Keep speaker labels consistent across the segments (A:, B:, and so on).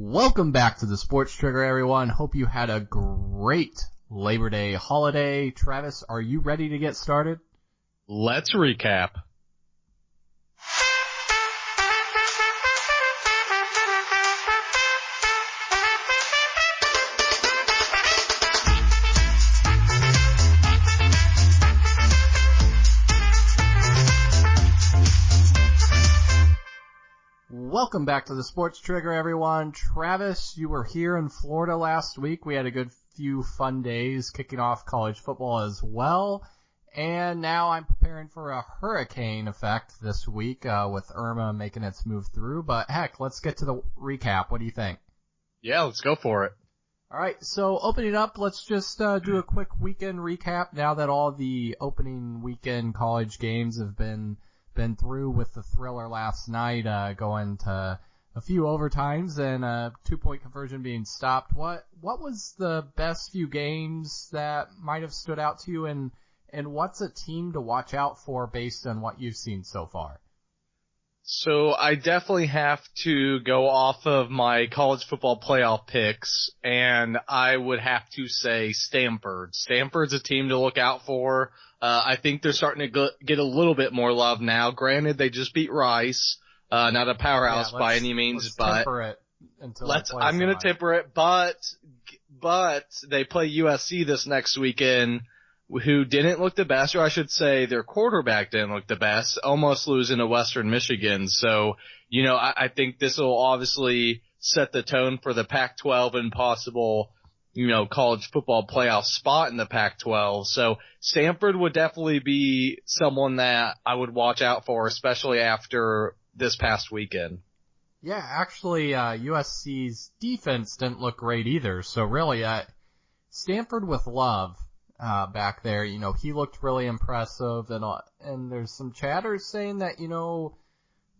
A: Welcome back to the Sports Trigger, everyone. Hope you had a great Labor Day holiday. Travis, are you ready to get started?
B: Let's recap.
A: Welcome back to the Sports Trigger, everyone. Travis, you were here in Florida last week. We had a good few fun days kicking off college football as well. And now I'm preparing for a hurricane effect this week with Irma making its move through. But heck, let's get to the recap. What do you think?
B: Yeah, let's go for it.
A: All right, so opening up, let's just do a quick weekend recap now that all the opening weekend college games have been through, with the thriller last night going to a few overtimes and a 2-point conversion being stopped. What was the best few games that might have stood out to you, and what's a team to watch out for based on what you've seen so far?
B: So I definitely have to go off of my college football playoff picks, and I would have to say Stanford. Stanford's a team to look out for. I think they're starting to get a little bit more love now. Granted, they just beat Rice, not a powerhouse by any means, but
A: temper it until
B: I'm going to temper it. But they play USC this next weekend, who didn't look the best, or I should say their quarterback didn't look the best, almost losing to Western Michigan. So, I think this will obviously set the tone for the Pac-12 and possible, college football playoff spot in the Pac-12. So Stanford would definitely be someone that I would watch out for, especially after this past weekend.
A: Yeah, actually, USC's defense didn't look great either. So really, Stanford with Love back there, he looked really impressive, and there's some chatter saying that,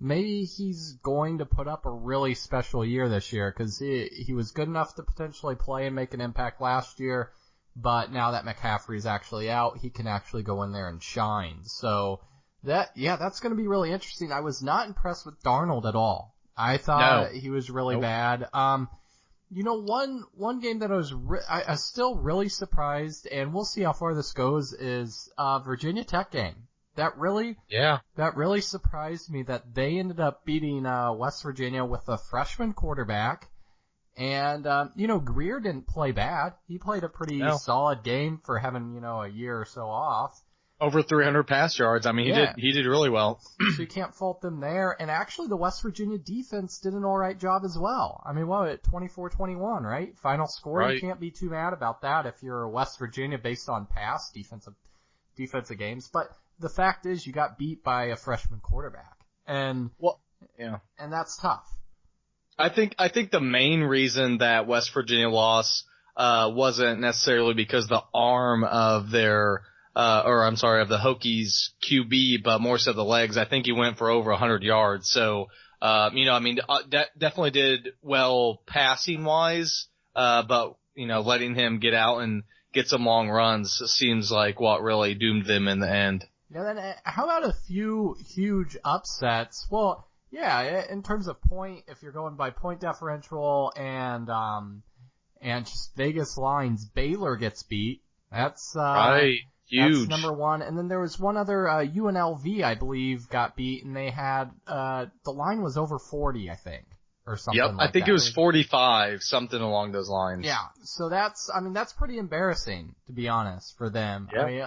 A: maybe he's going to put up a really special year this year, because he was good enough to potentially play and make an impact last year, but now that McCaffrey's actually out, he can actually go in there and shine. So that's going to be really interesting. I was not impressed with Darnold at all. I thought he was really bad. One game that I was still really surprised, and we'll see how far this goes, is Virginia Tech game. That really surprised me that they ended up beating West Virginia with a freshman quarterback. And Greer didn't play bad. He played a pretty solid game for having, a year or so off.
B: Over 300 pass yards. I mean, he did really well.
A: So you can't fault them there. And actually, the West Virginia defense did an all right job as well. I mean, 24-21, right? Final score. Right. You can't be too mad about that if you're West Virginia based on past defensive games. But the fact is, you got beat by a freshman quarterback, and that's tough.
B: I think the main reason that West Virginia lost wasn't necessarily because the arm of their of the Hokies QB, but more so the legs. I think he went for over 100 yards. So, definitely did well passing wise, but letting him get out and get some long runs seems like what really doomed them in the end.
A: Yeah, then how about a few huge upsets? Well, yeah, in terms of point, if you're going by point differential and just Vegas lines, Baylor gets beat. That's
B: right, huge.
A: That's number one. And then there was one other UNLV, I believe, got beat, and they had the line was over 40, I think, or something.
B: Yep, I think it was 45, something along those lines.
A: Yeah, so that's pretty embarrassing, to be honest, for them.
B: Yep.
A: I mean,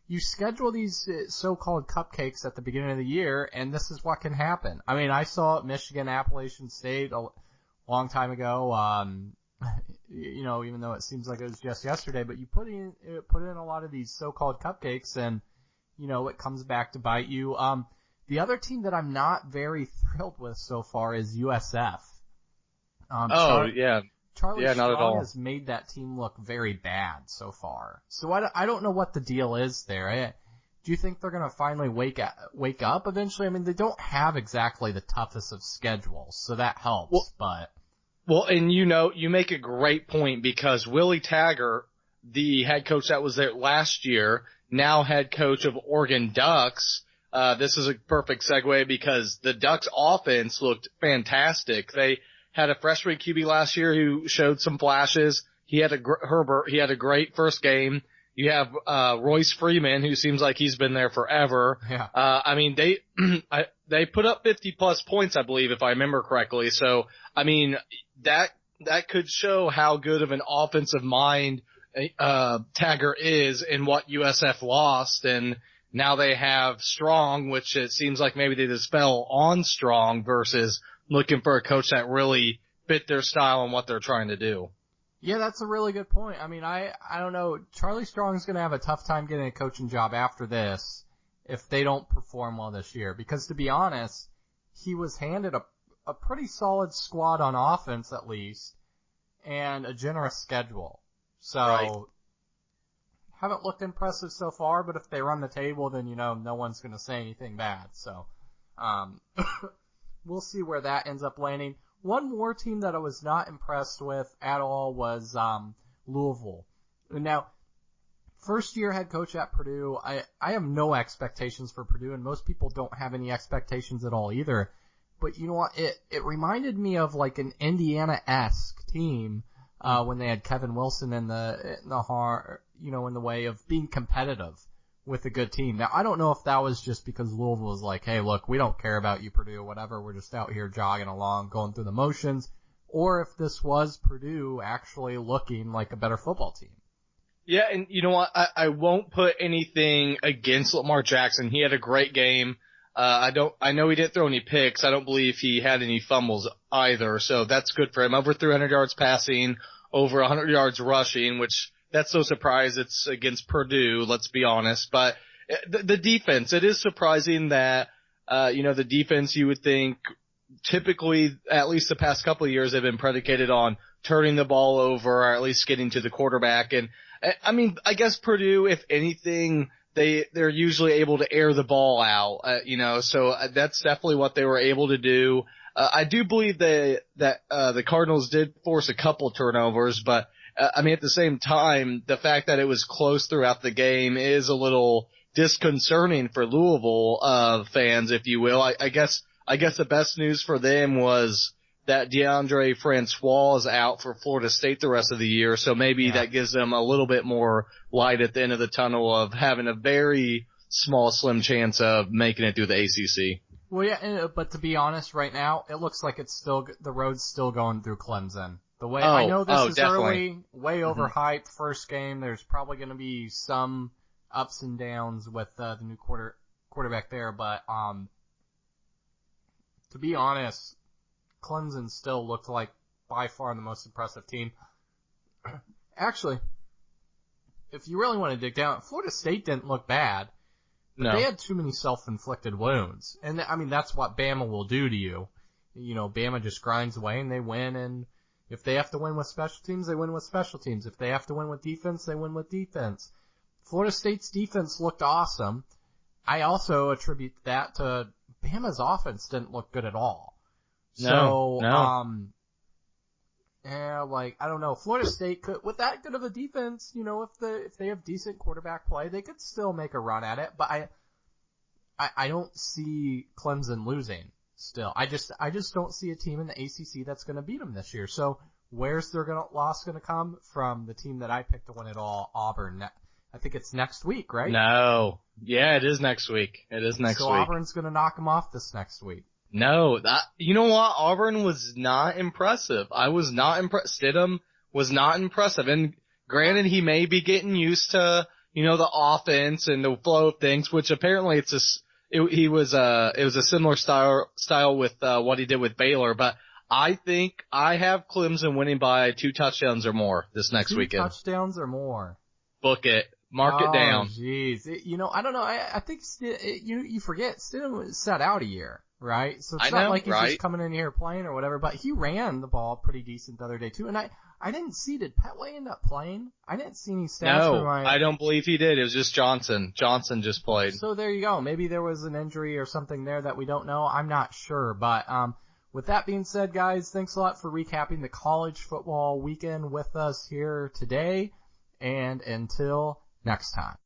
A: you schedule these so-called cupcakes at the beginning of the year, and this is what can happen. I mean, I saw it Michigan, Appalachian State a long time ago, even though it seems like it was just yesterday, but you put in a lot of these so-called cupcakes, and, it comes back to bite you. The other team that I'm not very thrilled with so far is USF. Charlie
B: not
A: Strong
B: at all.
A: has made that team look very bad so far. So I don't know what the deal is there. Do you think they're going to finally wake up eventually? I mean, they don't have exactly the toughest of schedules, so that helps.
B: Well, and you make a great point, because Willie Taggart, the head coach that was there last year, now head coach of Oregon Ducks. This is a perfect segue because the Ducks offense looked fantastic. had a freshman QB last year who showed some flashes. He had Herbert. He had a great first game. You have Royce Freeman, who seems like he's been there forever.
A: Yeah.
B: I mean, they put up 50+ points, I believe, if I remember correctly. So, I mean, that could show how good of an offensive mind Taggart is and what USF lost. And now they have Strong, which it seems like maybe they just fell on Strong versus looking for a coach that really fit their style and what they're trying to do.
A: Yeah, that's a really good point. I mean, I don't know. Charlie Strong's going to have a tough time getting a coaching job after this if they don't perform well this year. Because to be honest, he was handed a pretty solid squad on offense at least and a generous schedule. So,
B: right.
A: Haven't looked impressive so far, but if they run the table, then, no one's going to say anything bad. So, we'll see where that ends up landing. One more team that I was not impressed with at all was Louisville. Now, first year head coach at Purdue, I have no expectations for Purdue, and most people don't have any expectations at all either. But you know what? It reminded me of like an Indiana-esque team when they had Kevin Wilson in the way of being competitive with a good team. Now, I don't know if that was just because Louisville was like, hey, look, we don't care about you, Purdue, whatever. We're just out here jogging along, going through the motions. Or if this was Purdue actually looking like a better football team.
B: Yeah, and you know what? I won't put anything against Lamar Jackson. He had a great game. I know he didn't throw any picks. I don't believe he had any fumbles either. So that's good for him. Over 300 yards passing, over 100 yards rushing, which that's no surprise. It's against Purdue, let's be honest. But the defense, it is surprising that, the defense you would think typically, at least the past couple of years, have been predicated on turning the ball over or at least getting to the quarterback. And I mean, I guess Purdue, if anything, they're usually able to air the ball out, so that's definitely what they were able to do. I do believe that the Cardinals did force a couple turnovers, but I mean, at the same time, the fact that it was close throughout the game is a little disconcerting for Louisville fans, if you will. I guess the best news for them was that DeAndre Francois is out for Florida State the rest of the year, so maybe that gives them a little bit more light at the end of the tunnel of having a very small, slim chance of making it through the ACC.
A: Well, yeah, but to be honest, right now, it looks like the road's still going through Clemson. I know this is
B: definitely
A: early, way overhyped first game. There's probably going to be some ups and downs with the new quarterback there, but to be honest, Clemson still looked like by far the most impressive team. Actually, if you really want to dig down, Florida State didn't look bad. But They had too many self-inflicted wounds. And I mean, that's what Bama will do to you. Bama just grinds away and they win, and if they have to win with special teams, they win with special teams. If they have to win with defense, they win with defense. Florida State's defense looked awesome. I also attribute that to Bama's offense didn't look good at all.
B: No.
A: I don't know. Florida State could, with that good of a defense, if they have decent quarterback play, they could still make a run at it. But I don't see Clemson losing still. I just don't see a team in the ACC that's going to beat them this year. So where's their loss going to come from? The team that I picked to win it all, Auburn. I think it's next week, right?
B: No. Yeah, it is next week. So
A: Auburn's going to knock them off this next week.
B: No, you know what? Auburn was not impressive. I was not impressed. Stidham was not impressive. And granted, he may be getting used to, the offense and the flow of things, which apparently it was a similar style with, what he did with Baylor. But I think I have Clemson winning by 2 touchdowns or more this next weekend.
A: 2 touchdowns or more.
B: Book it. Mark it down.
A: Jeez. I don't know. I think you forget Stidham sat out a year. Right? So it's not like he's just coming in here playing or whatever, but he ran the ball pretty decent the other day too. And I didn't see, did Petway end up playing? I didn't see any stats.
B: No, I don't believe he did. It was just Johnson. Johnson just played.
A: So there you go. Maybe there was an injury or something there that we don't know. I'm not sure. But with that being said, guys, thanks a lot for recapping the college football weekend with us here today. And until next time.